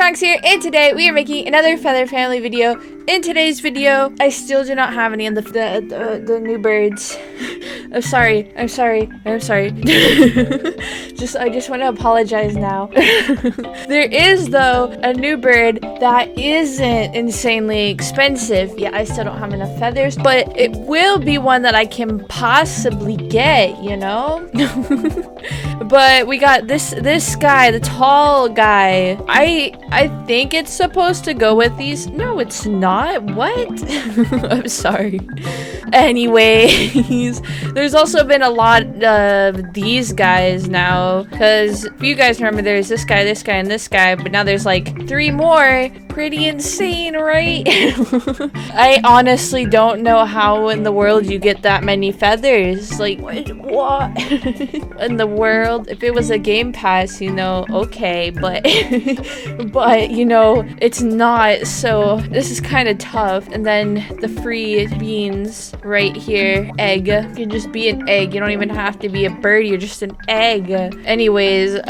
Lyronyx here, and today we are making another feather family video. In today's video, I still do not have any of the new birds. I'm sorry. I just want to apologize now. There is though a new bird that isn't insanely expensive. Yeah, I still don't have enough feathers, but it will be one that I can possibly get, you know? But we got this guy, the tall guy. I think it's supposed to go with these. No, it's not. What? I'm sorry. Anyways, there's also been a lot of these guys now, because if you guys remember, there's this guy, and this guy, but now there's like 3 more. Pretty insane, right? I honestly don't know how in the world you get that many feathers. Like, what in the world? If it was a game pass, you know, okay, but but you know, it's not, so this is kind of tough. And then the free beans right here, egg. You can just be an egg. You don't even have to be a bird, you're just an egg. Anyways,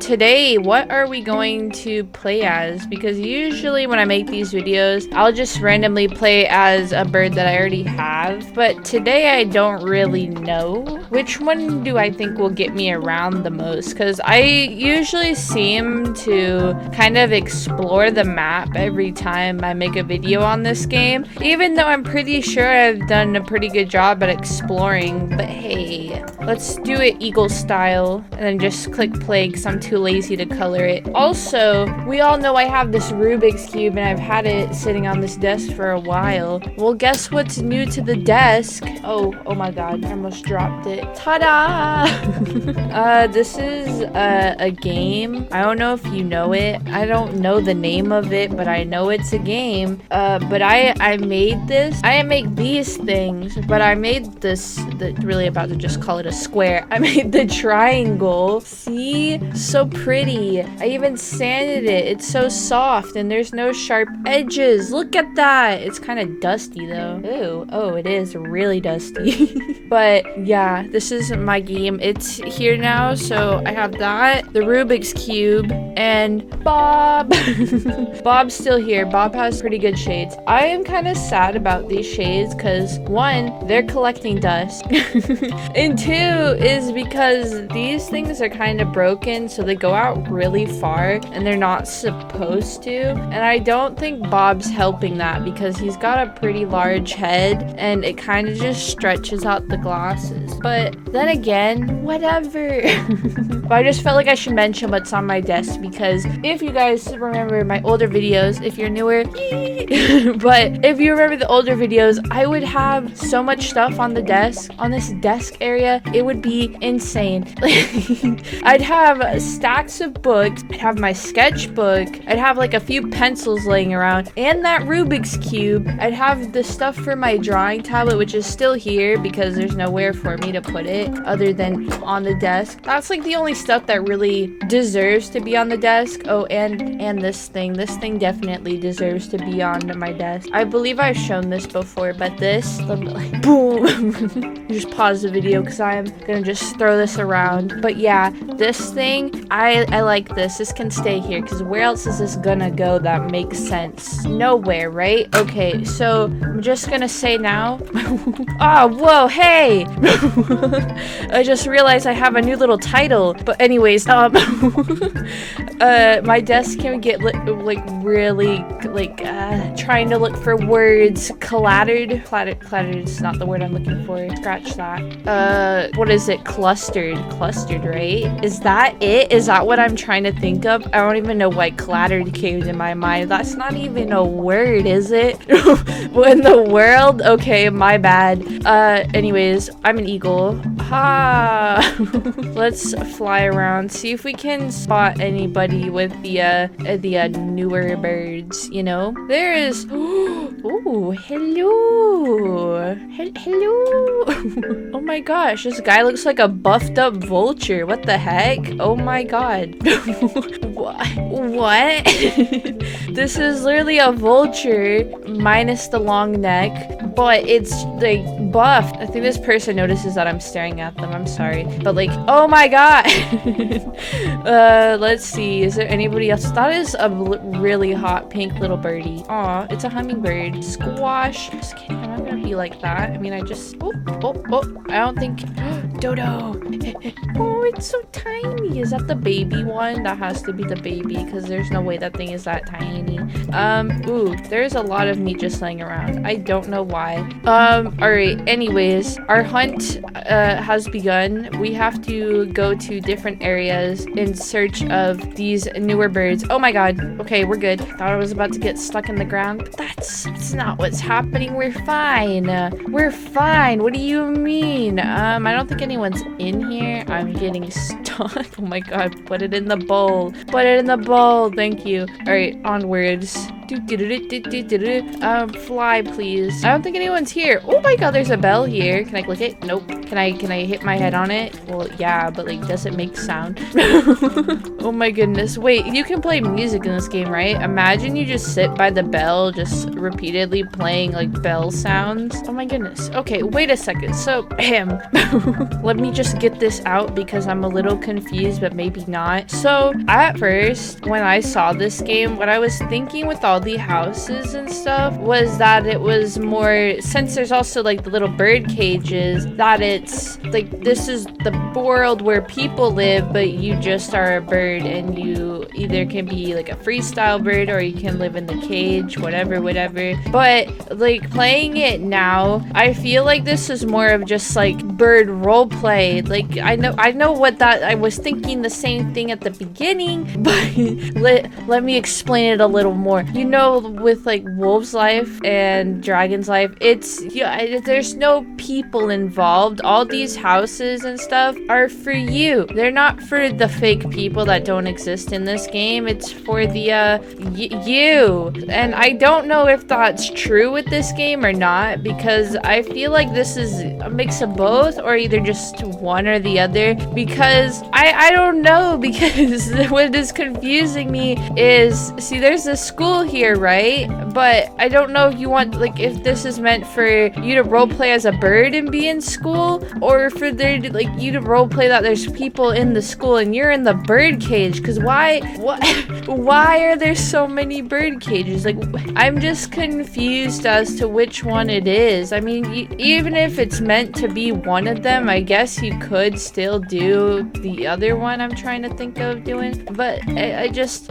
today what are we going to play as? Because usually when I make these videos, I'll just randomly play as a bird that I already have, but today I don't really know which one do I think will get me around the most, because I usually seem to kind of explore the map every time I make a video on this game, even though I'm pretty sure I've done a pretty good job at exploring. But hey, let's do it eagle style and then just click play because I'm too lazy to color it. Also, we all know I have this Rubik's Cube and I've had it sitting on this desk for a while. Well, guess what's new to the desk? Oh my god, I almost dropped it. Ta-da! This is a game. I don't know if you know it. I don't know the name of it, but I know it's a game. But I made this. I didn't make these things, but I made this, really about to just call it a square. I made the triangle. See? So pretty. I even sanded it. It's so soft and there's no sharp edges. Look at that. It's kind of dusty though. Ooh. Oh, it is really dusty. But yeah, this is my game. It's here now. So I have that, the Rubik's Cube, and Bob. Bob's still here. Bob has pretty good shades. I am kind of sad about these shades because 1, they're collecting dust. And 2 is because these things are kind of broken, so they go out really far and they're not supposed to. And I don't think Bob's helping that because he's got a pretty large head and it kind of just stretches out the glasses. But then again, whatever. But I just felt like I should mention what's on my desk because if you guys remember my older videos, if you're newer, but if you remember the older videos, I would have so much stuff on the desk, on this desk area, it would be insane. I'd have stacks of books, I'd have my sketchbook, I'd have like a few pencils laying around, and that Rubik's Cube. I'd have the stuff for my drawing tablet, which is still here because there's nowhere for me to put it other than on the desk. That's like the only stuff that really deserves to be on the desk. Oh, and this thing definitely deserves to be on my desk. I believe I've shown this before, but this, like, boom. Just pause the video because I'm gonna just throw this around. But yeah, this thing, I like this. This can stay here because where else is this gonna go that makes sense? Nowhere, right? Okay, so I'm just gonna say now. Oh, whoa, hey! I just realized I have a new little title. But anyways, my desk can get like really trying to look for words. Clattered is not the word I'm looking for. Scratch that. What is it? Clustered, right? Is that it? Is that what I'm trying to think of? I don't even know why clattered came to my mind. That's not even a word, is it? What in the world? Okay, my bad. Anyways, I'm an eagle. Ha! Let's fly around, see if we can spot anybody with the newer birds, you know? There is. Oh, hello. Hello. Oh my gosh, this guy looks like a buffed up vulture. What the heck? Oh my god. What? This is literally a vulture minus the long neck, but it's like buffed. I think this person notices that I'm staring at them. I'm sorry, but like, oh my god. Let's see. Is there anybody else? That is a really hot pink little birdie. Aw, it's a hummingbird. Squash. Just kidding. I'm not gonna be like that. I mean, I just. Oh. I don't think. Dodo. Oh, it's so tiny. Is that the baby one? That has to be the baby because there's no way that thing is that tiny. Ooh, there's a lot of meat just laying around. I don't know why. Alright, anyways, our hunt has begun. We have to go to different areas in search of these newer birds. Oh my god. Okay, we're good. Thought I was about to get stuck in the ground, but that's not what's happening. We're fine. We're fine. What do you mean? I don't think anyone's in here. I'm getting stuck. Oh my god, put it in the bowl. Put it in the bowl. Thank you. Alright, onwards. Fly, please. I don't think anyone's here. Oh my god, there's a bell here. Can I click it? Nope. Can I hit my head on it? Well, yeah, but like, does it make sound? Oh my goodness. Wait, you can play music in this game, right? Imagine you just sit by the bell, just repeatedly playing like bell sounds. Oh my goodness. Okay, wait a second. So, let me just get this out because I'm a little confused, but maybe not. So, at first, when I saw this game, what I was thinking with all the houses and stuff was that it was more, since there's also like the little bird cages, that it's like this is the world where people live, but you just are a bird and you either can be like a freestyle bird or you can live in the cage, whatever. But like playing it now, I feel like this is more of just like bird role play. Like I know what that, I was thinking the same thing at the beginning, but let me explain it a little more. You know, with like Wolf's Life and Dragon's Life, it's, yeah, there's no people involved. All these houses and stuff are for you. They're not for the fake people that don't exist in this game. It's for the you. And I don't know if that's true with this game or not, because I feel like this is a mix of both, or either just one or the other, because I don't know, because what is confusing me is, see, there's a school here, right? But I don't know if you want, like, if this is meant for you to roleplay as a bird and be in school, or for there to, like, you to roleplay that there's people in the school and you're in the bird cage. Because why are there so many bird cages? Like, I'm just confused as to which one it is. I mean, even if it's meant to be one of them, I guess you could still do the other one I'm trying to think of doing. But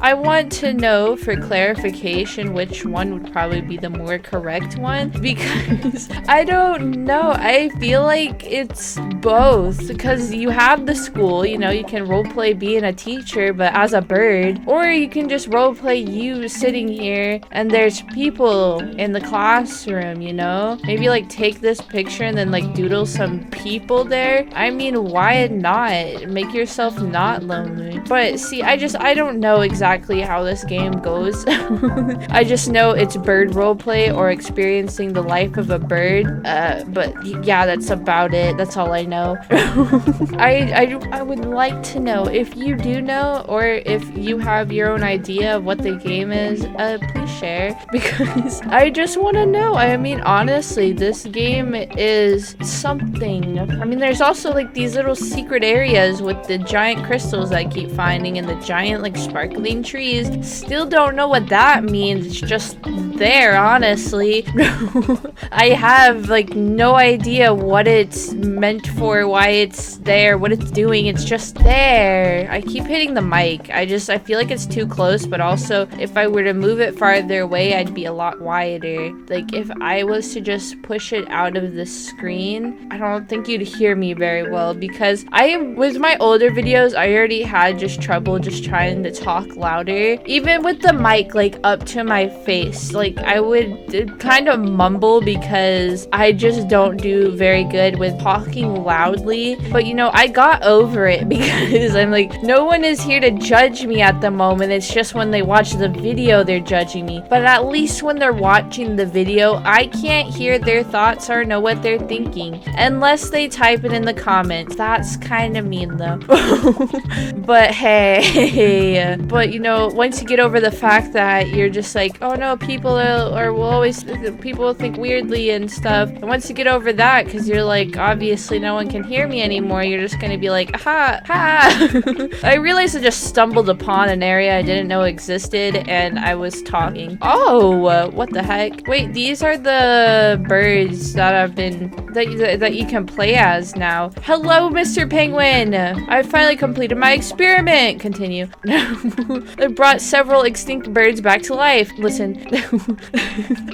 I want to know for clarification which one would probably be the more correct one, because I don't know. I feel like it's both, because you have the school, you know, you can roleplay being a teacher but as a bird, or you can just roleplay you sitting here and there's people in the classroom, you know, maybe like take this picture and then like doodle some people there. I mean, why not make yourself not lonely? But see, I don't know exactly how this game goes. I just know it's bird roleplay or experiencing the life of a bird, but yeah, that's about it. That's all I know. I would like to know if you do know, or if you have your own idea of what the game is, please share, because I just want to know. I mean, honestly, this game is something. I mean, there's also like these little secret areas with the giant crystals that I keep finding and the giant like sparkling trees. Still don't know what that means. It's just there, honestly. I have like no idea what it's meant for, why it's there, what it's doing. It's just there. I keep hitting the mic. I feel like it's too close, but also if I were to move it farther away, I'd be a lot wider. Like if I was to just push it out of the screen, I don't think you'd hear me very well, because with my older videos, I already had just trouble just trying to talk louder, even with the mic like up to my face. voice. Like, I would kind of mumble because I just don't do very good with talking loudly. But you know, I got over it because I'm like, no one is here to judge me at the moment. It's just when they watch the video they're judging me. But at least when they're watching the video, I can't hear their thoughts or know what they're thinking unless they type it in the comments. That's kind of mean though. But hey, but you know, once you get over the fact that you're just like, oh no, people will think weirdly and stuff, and once you get over that, because you're like, obviously no one can hear me anymore, you're just gonna be like, ha ha. I realized I just stumbled upon an area I didn't know existed, and I was talking. Oh, what the heck? Wait, these are the birds that have been that you can play as now. Hello, Mr. Penguin. I finally completed my experiment. Continue. I brought several extinct birds back to life. Listen.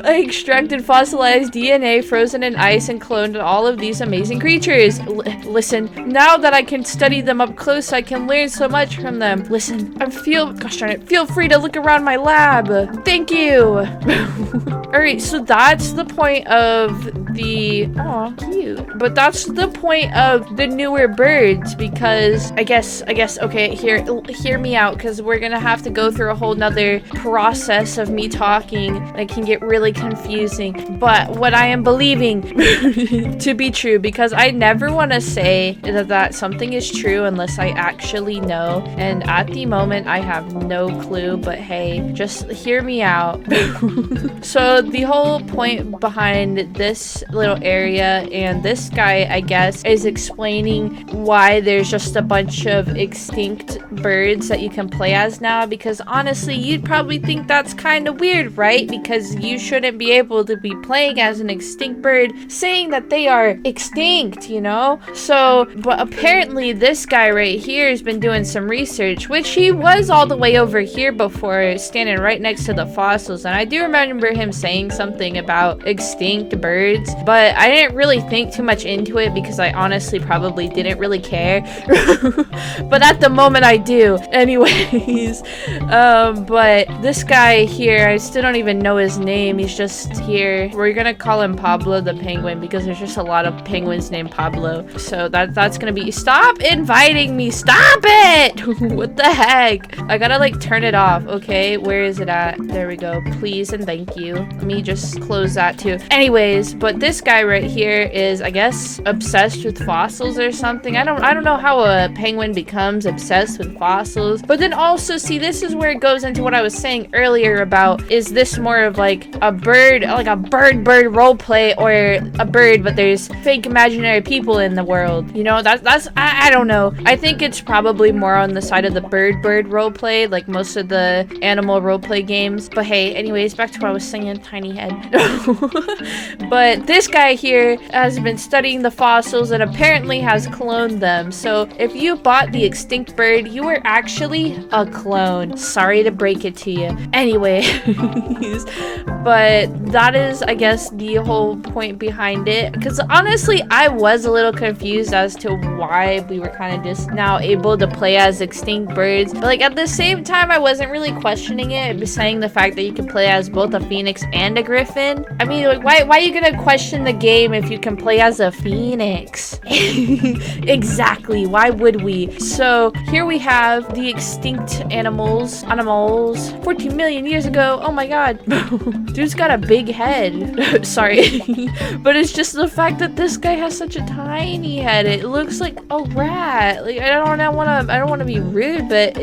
I extracted fossilized DNA frozen in ice and cloned all of these amazing creatures. Listen. Now that I can study them up close, I can learn so much from them. Listen. Gosh darn it. Feel free to look around my lab. Thank you. Alright, so that's the point of the... Aw, cute. But that's the point of the newer birds, because I guess, okay, hear me out, because we're gonna have to go through a whole nother process of me talking. It can get really confusing. But what I am believing to be true, because I never want to say that something is true unless I actually know. And at the moment, I have no clue, but hey, just hear me out. So the whole point behind this little area and this guy, I guess, is explaining why there's just a bunch of extinct birds that you can play as now, because honestly, you'd probably think that's kind of weird, right? Because you shouldn't be able to be playing as an extinct bird, saying that they are extinct, you know? So, but apparently this guy right here has been doing some research, which he was all the way over here before, standing right next to the fossils, and I do remember him saying something about extinct birds, but I didn't really think too much into it because I honestly probably didn't really care. But at the moment I do. Anyways, but this guy here, I still don't even know his name. He's just here. We're gonna call him Pablo the Penguin because there's just a lot of penguins named Pablo. So that's gonna be... Stop inviting me! Stop it! What the heck? I gotta like turn it off, okay? Where is it at? There we go. Please and thank you. Let me just close that too. Anyways, but this guy right here is, I guess, obsessed with fossils or something. I don't know how a penguin becomes obsessed with fossils. But then also, see, this is where it goes into what I was saying earlier about, is this more of like a bird, like a bird roleplay, or a bird but there's fake imaginary people in the world? You know, that's I don't know. I think it's probably more on the side of the bird roleplay, like most of the animal roleplay games. But hey, anyways, back to what I was saying, tiny head. But this guy here has been studying the fossils and apparently has cloned them. So if you bought the extinct bird, you were actually a clone. Sorry to break it to you. Anyways, but that is, I guess, the whole point behind it. Because honestly, I was a little confused as to why we were kind of just now able to play as extinct birds. But like at the same time, I wasn't really questioning it, saying the fact that you can play as both a phoenix and a griffin. I mean, like, why are you gonna question the game if you can play as a phoenix? Exactly, why would we? So here we have the extinct animals 14 million years ago. Oh my god. Dude's got a big head. Sorry. But it's just the fact that this guy has such a tiny head. It looks like a rat. Like, I don't want to be rude, but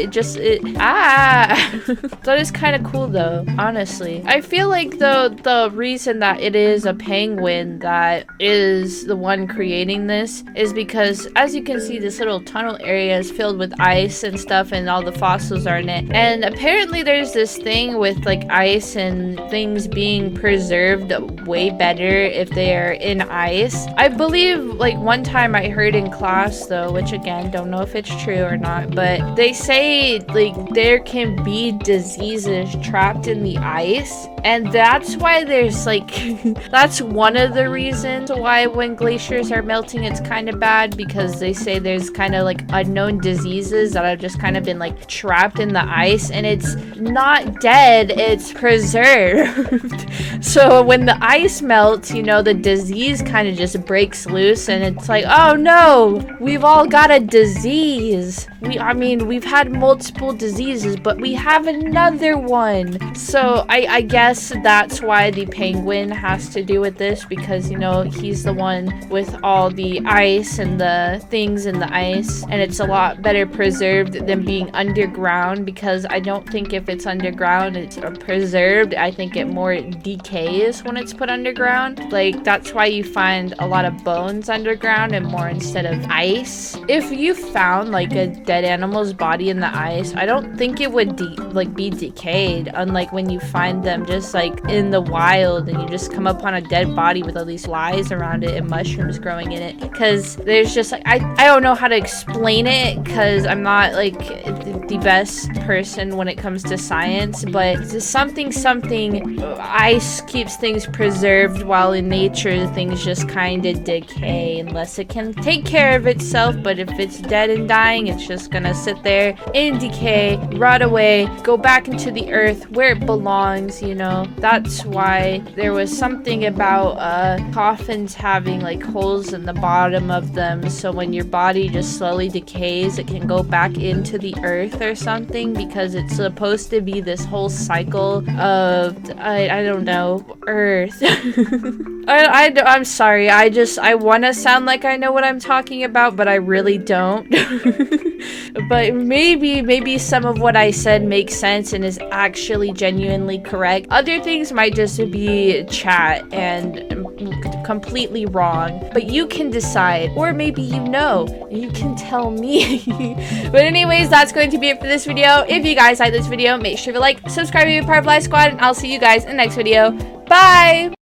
that is kind of cool though, honestly. I feel like the reason that it is a penguin that is the one creating this is because, as you can see, this little tunnel area is filled with ice and stuff, and all the fossils are in it. And apparently there's this thing with like ice and things being preserved way better if they are in ice. I believe, like, one time I heard in class though, which again, don't know if it's true or not, but they say like there can be diseases trapped in the ice, and that's why there's like that's one of the reasons why when glaciers are melting it's kind of bad, because they say there's kind of like unknown diseases that have just kind of been like trapped in the ice, and it's not dead, it's preserved. So when the ice melts, you know, the disease kind of just breaks loose, and it's like, oh no, we've all got a disease. I mean, we've had multiple diseases, but we have another one. So I guess that's why the penguin has to do with this, because, you know, he's the one with all the ice and the things in the ice, and it's a lot better preserved than being underground, because I don't think if it's underground it's preserved. I think it more decays when it's put underground. Like, that's why you find a lot of bones underground and more instead of ice. If you found like a dead animal's body in the ice, I don't think it would be decayed, unlike when you find them just like in the wild and you just come upon a dead body with all these lies around it and mushrooms growing in it. Because there's just like, I don't know how to explain it, because I'm not like the best person when it comes to science, but something ice keeps things preserved, while in nature things just kind of decay unless it can take care of itself. But if it's dead and dying, it's just gonna sit there and decay, rot away, go back into the earth where it belongs, you know. That's why there was something about coffins having like holes in the bottom of them, so when your body just slowly decays, it can go back into the earth or something, because it's supposed to be this whole cycle of I don't know, earth. I'm sorry, I want to sound like I know what I'm talking about, but I really don't. But maybe some of what I said makes sense and is actually genuinely correct. Other things might just be chat and completely wrong, but you can decide, or maybe you know, you can tell me. But anyways, that's going to be it for this video. If you guys like this video, make sure to like, subscribe to be part of Live Squad, and I'll see you guys in the next video. Bye!